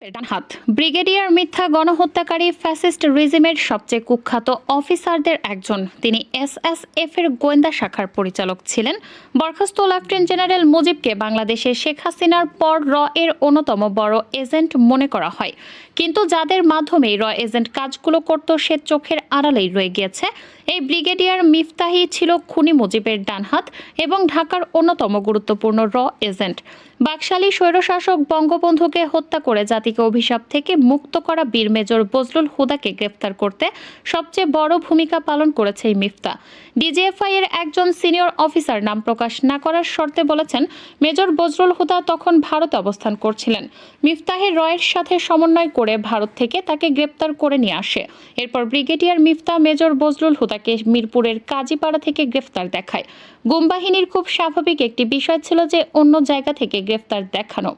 ডানহাত brigadier মিথ্যা গণহত্যাকারী fascist রেজিমের সবচেয়ে কুখ্যাত অফিসারদের একজন। তিনি এসএসএফ এর গোয়েন্দা শাখার পরিচালক ছিলেন। বরখাস্ত লেফটেন্যান্ট জেনারেল মুজিবকে বাংলাদেশে শেখ হাসিনার পর র এর অন্যতম বড় এজেন্ট মনে করা হয়, কিন্তু যাদের মাধ্যমে র এজেন্ট কাজগুলো করত সে চোখের আড়ালেই রয়ে গিয়েছে। এই ব্রিগেডিয়ার মিফতাহি ছিল খুনি মুজিবের ডানহাত এবং ঢাকার অন্যতম গুরুত্বপূর্ণ র এজেন্ট। বাকশালী স্বৈরশাসক বঙ্গবন্ধুকে হত্যা করে জাতিকে অভিশাপ থেকে মুক্ত করা বীর মেজর বজলুল হুদাকে গ্রেফতার করতে সবচেয়ে বড় ভূমিকা পালন করেছে এই মিফতা। ডিজিএফআই এর একজন সিনিয়র অফিসার নাম প্রকাশ না করার শর্তে বলেছেন, মেজর বজলুল হুদা তখন ভারতে অবস্থান করছিলেন। মিফতাহের রয়ের সাথে সমন্বয় করে ভারত থেকে তাকে গ্রেপ্তার করে নিয়ে আসে। এরপর ব্রিগেডিয়ার মিফতা মেজর বজলুল হুদাকে মিরপুরের কাজীপাড়া থেকে গ্রেফতার দেখায়। গুম বাহিনীর খুব স্বাভাবিক একটি বিষয় ছিল যে অন্য জায়গা থেকে গ্রেফতার দেখানো।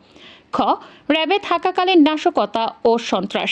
খ. র্যাবে থাকাকালীন নাশকতা ও সন্ত্রাস।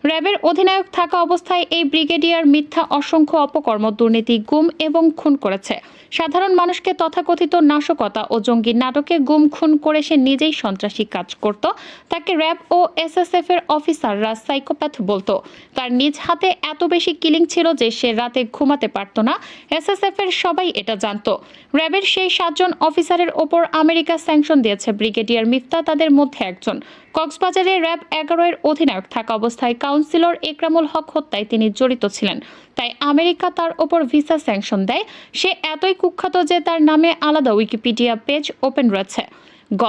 র্যাবের অধিনায়ক থাকা অবস্থায় এই ব্রিগেডিয়ার মিথ্যা অসংখ্য অপকর্ম, দুর্নীতি, গুম এবং খুন করেছে। সাধারণ মানুষকে তথাকথিত নাশকতা ও জঙ্গি নাটকে গুম খুন করে সে নিজেই সন্ত্রাসী কাজ করত। তাকে র্যাব ও এসএসএফ এর অফিসাররা সাইকোপ্যাথ বলতো। তার নিজ হাতে এত বেশি কিলিং ছিল যে সে রাতে ঘুমাতে পারত না। এসএসএফ এর সবাই এটা জানতো। র্যাবের সেই 7 জন অফিসারের ওপর আমেরিকা স্যাংশন দিয়েছে। ব্রিগেডিয়ার মিথ্যা তাদের মধ্যে একজন। কক্সবাজারে র্যাব 11 এর অধিনায়ক থাকা অবস্থায় কাউন্সিলর একরামুল হক হত্যায় তিনি জড়িত ছিলেন, তাই আমেরিকা তার ওপর ভিসা স্যাংশন দেয়। সে এতই কুখ্যাত যে তার নামে আলাদা উইকিপিডিয়া পেজ ওপেন রয়েছে। গ.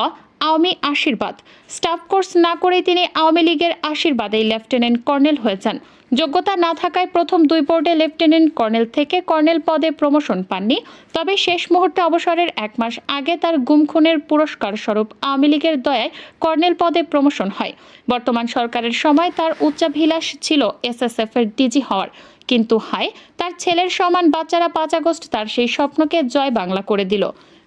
আওয়ামী আশীর্বাদ। স্টাফ কোর্স না করেই তিনি আওয়ামী লীগের আশীর্বাদেই লেফটেন্যান্ট কর্নেল হয়েছেন। যোগ্যতা না থাকায় প্রথম 2 বোর্ডে লেফটেন্যান্ট কর্নেল থেকে কর্নেল পদে প্রমোশন পাননি। তবে শেষ মুহূর্তে অবসরের 1 মাস আগে তার গুম খুনের পুরস্কার স্বরূপ আওয়ামী লীগের দয়ায় কর্নেল পদে প্রমোশন হয়। বর্তমান সরকারের সময় তার উচ্চাভিলাষ ছিল এসএসএফ এর ডিজি হওয়ার, কিন্তু হায়, তার ছেলের সমান বাচ্চারা 5 আগস্ট তার সেই স্বপ্নকে জয় বাংলা করে দিল।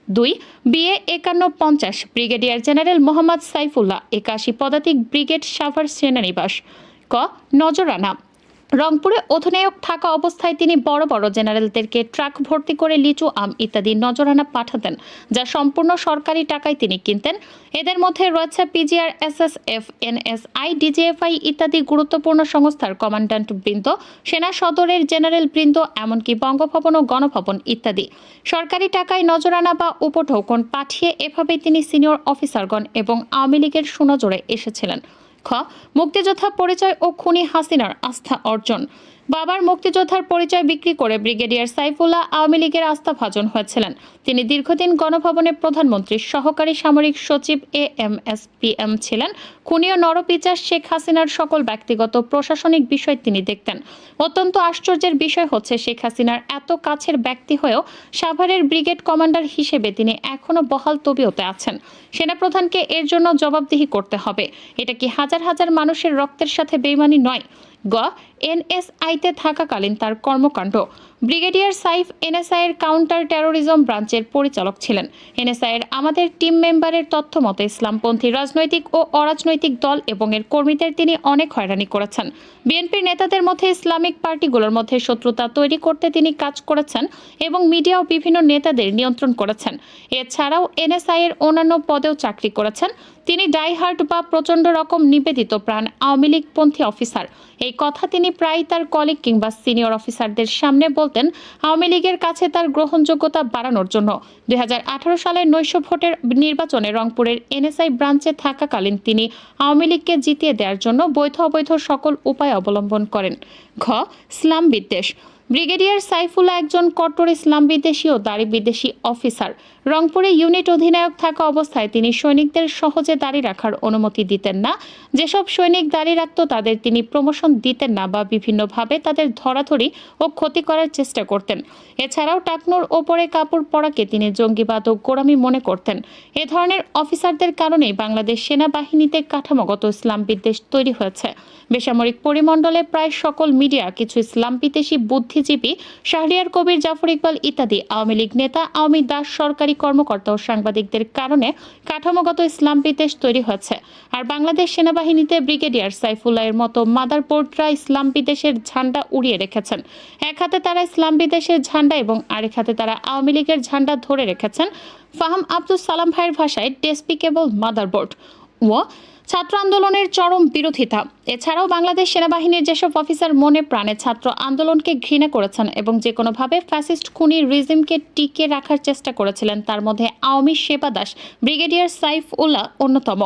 2. BA 5150 brigadier general Mohammad Saifullah 81 পদাতিক ব্রিগেড সাভার সেনানিবাস। ক. নজরানা। রংপুরে অধিনায়ক থাকা অবস্থায় তিনি বড় বড় জেনারেলদেরকে ট্রাক ভর্তি করে লিচু, আম ইত্যাদি নজরানা পাঠাতেন, যা সম্পূর্ণ সরকারি টাকায় তিনি কিনতেন। এদের মধ্যে রয়েছে পিজিআর, এসএসএফ, এনএসআই, ডিজিএফআই ইত্যাদি গুরুত্বপূর্ণ সংস্থার কমান্ড্যান্ট বৃন্দ, সেনা সদরের জেনারেল বৃন্দ, এমনকি বঙ্গভবন ও গণভবন ইত্যাদি। সরকারি টাকায় নজরানা বা উপঢৌকন পাঠিয়ে এভাবেই তিনি সিনিয়র অফিসারগণ এবং আওয়ামী লীগের সুনজরে এসেছিলেন। খ. মুক্তিযোদ্ধা পরিচয় ও খুনি হাসিনার আস্থা অর্জন। বাবার মুক্তিযোদ্ধার পরিচয় বিক্রি করে ব্রিগেডিয়ার সাইফুল্লাহ আওয়ামী লীগের আস্থাভাজন হয়েছিলেন। তিনি দীর্ঘদিন গণভবনে প্রধানমন্ত্রীর সহকারী সামরিক সচিব এএমএসপিএম ছিলেন। খুনি ও নরপিচার শেখ হাসিনার সকল ব্যক্তিগত প্রশাসনিক বিষয় তিনি দেখতেন। অত্যন্ত আশ্চর্যের বিষয় হচ্ছে, শেখ হাসিনার এত কাছের ব্যক্তি হয়েও সাভারের ব্রিগেড কমান্ডার হিসেবে তিনি এখনো বহাল তবিয়তে আছেন। সেনাপ্রধানকে এর জন্য জবাবদিহি করতে হবে। এটা কি হাজার হাজার মানুষের রক্তের সাথে বেইমানি নয়? গ. এনএসআইতে থাকাকালীন তার কর্মকাণ্ড। ব্রিগেডিয়ার সাইফ এনএসআই এর কাউন্টার টেরোরিজম ব্রাঞ্চের পরিচালক ছিলেন। এনএসআই এর আমাদের টিম মেম্বারের তথ্য মতে ইসলামপন্থী রাজনৈতিক ও অরাজনৈতিক দল এবং এর কর্মীদের তিনি অনেক হয়রানি করেছেন। বিএনপির নেতাদের মধ্যে ইসলামিক পার্টিগুলোর মধ্যে শত্রুতা তৈরি করতে তিনি কাজ করেছেন এবং মিডিয়া ও বিভিন্ন নেতাদের নিয়ন্ত্রণ করেছেন। এছাড়াও এনএসআই এর অন্যান্য পদেও চাকরি করেছেন। তিনি ডাইহার্ট বা প্রচণ্ড রকম নিবেদিত প্রাণ আওয়ামী লীগপন্থী অফিসার। এই কথা তিনি প্রায় তার কলিগ কিংবা সিনিয়র অফিসারদের সামনে বলতেন আওয়ামী লীগের কাছে তার গ্রহণযোগ্যতা বাড়ানোর জন্য। 2018 সালের নৈশ ভোটের নির্বাচনে রংপুরের এনএসআই ব্রাঞ্চে থাকাকালীন তিনি আওয়ামী লীগকে জিতিয়ে দেওয়ার জন্য বৈধ অবৈধ সকল উপায় অবলম্বন করেন। ঘ. ইসলাম বিদ্বেষ। ব্রিগেডিয়ার সাইফুল্লাহ একজন কট্টর ইসলাম বিদ্বেষী ও দাড়ি বিদ্বেষী অফিসার। রংপুরে ইউনিট অধিনায়ক থাকা অবস্থায় তিনি সৈনিকদের সহজে দাড়ি রাখার অনুমতি দিতেন না। যেসব সৈনিক দাড়ি রাখত তাদের তিনি প্রমোশন দিতেন না বা বিভিন্নভাবে তাদের ধরাধরি ও ক্ষতি করার চেষ্টা করতেন। এছাড়াও টাকনুর ওপরে কাপড় পরাকে তিনি জঙ্গিবাদ ও গোঁড়ামি মনে করতেন। এ ধরনের অফিসারদের কারণেই বাংলাদেশ সেনাবাহিনীতে কাঠামোগত ইসলাম বিদ্বেষ তৈরি হয়েছে। বেসামরিক পরিমণ্ডলে প্রায় সকল মিডিয়া কিছু ইসলাম বিদ্বেষী বুদ্ধিজীবী, শাহরিয়ার কবির, জাফর ইকবাল ইত্যাদি আওয়ামী লীগ নেতা, আওয়ামী দাস সরকারি কর্মকর্তা ও সাংবাদিকদের কারণে কাঠামোগত ইসলাম বিদ্বেষ তৈরি হয়েছে। আর বাংলাদেশ সেনাবাহিনীতে ব্রিগেডিয়ার সাইফুল্লাহের মতো মাদারবোর্ডরা ইসলাম বিদ্বেষের ঝান্ডা উড়িয়ে রেখেছেন। এক হাতে তারা ইসলাম বিদ্বেষের ঝান্ডা এবং আরেক হাতে তারা আওয়ামী লীগের ঝান্ডা ধরে রেখেছেন। ফাহাম আব্দুল সালাম ভাইয়ের ভাষায় ডেসপিকেবল মাদারবোর্ড। ও ছাত্র আন্দোলনের চরম বিরোধিতা। এছাড়াও বাংলাদেশ সেনাবাহিনীর যেসব অফিসার মনে প্রাণে ছাত্র আন্দোলনকে ঘৃণা করেছেন এবং যে কোনোভাবে ফ্যাসিস্ট খুনি রিজিমকে টিকে রাখার চেষ্টা করেছিলেন, তার মধ্যে আওয়ামী সেবা দাস ব্রিগেডিয়ার সাইফ উল্লাহ অন্যতম।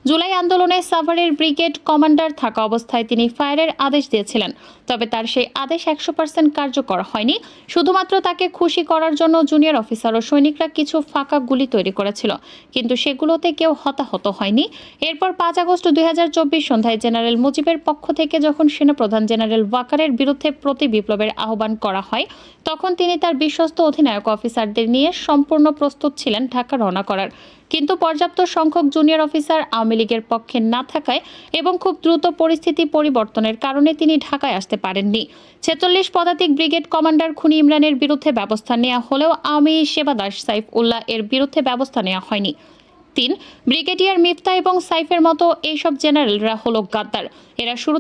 জুলাই আন্দোলনে সাভারের ব্রিগেড কমান্ডার থাকা অবস্থায় তিনি ফায়ারের আদেশ দিয়েছিলেন, তবে তার সেই আদেশ 100% কার্যকর হয়নি। শুধুমাত্র তাকে খুশি করার জন্য জুনিয়র অফিসার ও সৈনিকরা কিছু ফাঁকা গুলি তৈরি করেছিল, কিন্তু সেগুলোতে কেউ হতাহত হয়নি। এরপর 5 আগস্ট 2024 সন্ধ্যায় জেনারেল মুজিবের পক্ষ থেকে যখন সেনাপ্রধান জেনারেল ওয়াকারের বিরুদ্ধে প্রতি বিপ্লবের আহ্বান করা হয়, তখন তিনি তার বিশ্বস্ত অধিনায়ক অফিসারদের নিয়ে সম্পূর্ণ প্রস্তুত ছিলেন ঢাকা রওনা করার। কিন্তু পর্যাপ্ত সংখ্যক জুনিয়র অফিসার আওয়ামী লীগের পক্ষে না থাকায় এবং খুব দ্রুত পরিস্থিতি পরিবর্তনের কারণে তিনি ঢাকায় আসতে পারেননি। 46 পদাতিক ব্রিগেড কমান্ডার খুনি ইমরানের বিরুদ্ধে ব্যবস্থা নেওয়া হলেও আওয়ামী সেবা দাস সাইফ উল্লাহ এর বিরুদ্ধে ব্যবস্থা নেওয়া হয়নি। 3 ব্রিগেডিয়ার মিফতা এবং সাইফের মতো এইসব জেনারেলরা হলো গাদ্দার। এরা শুরু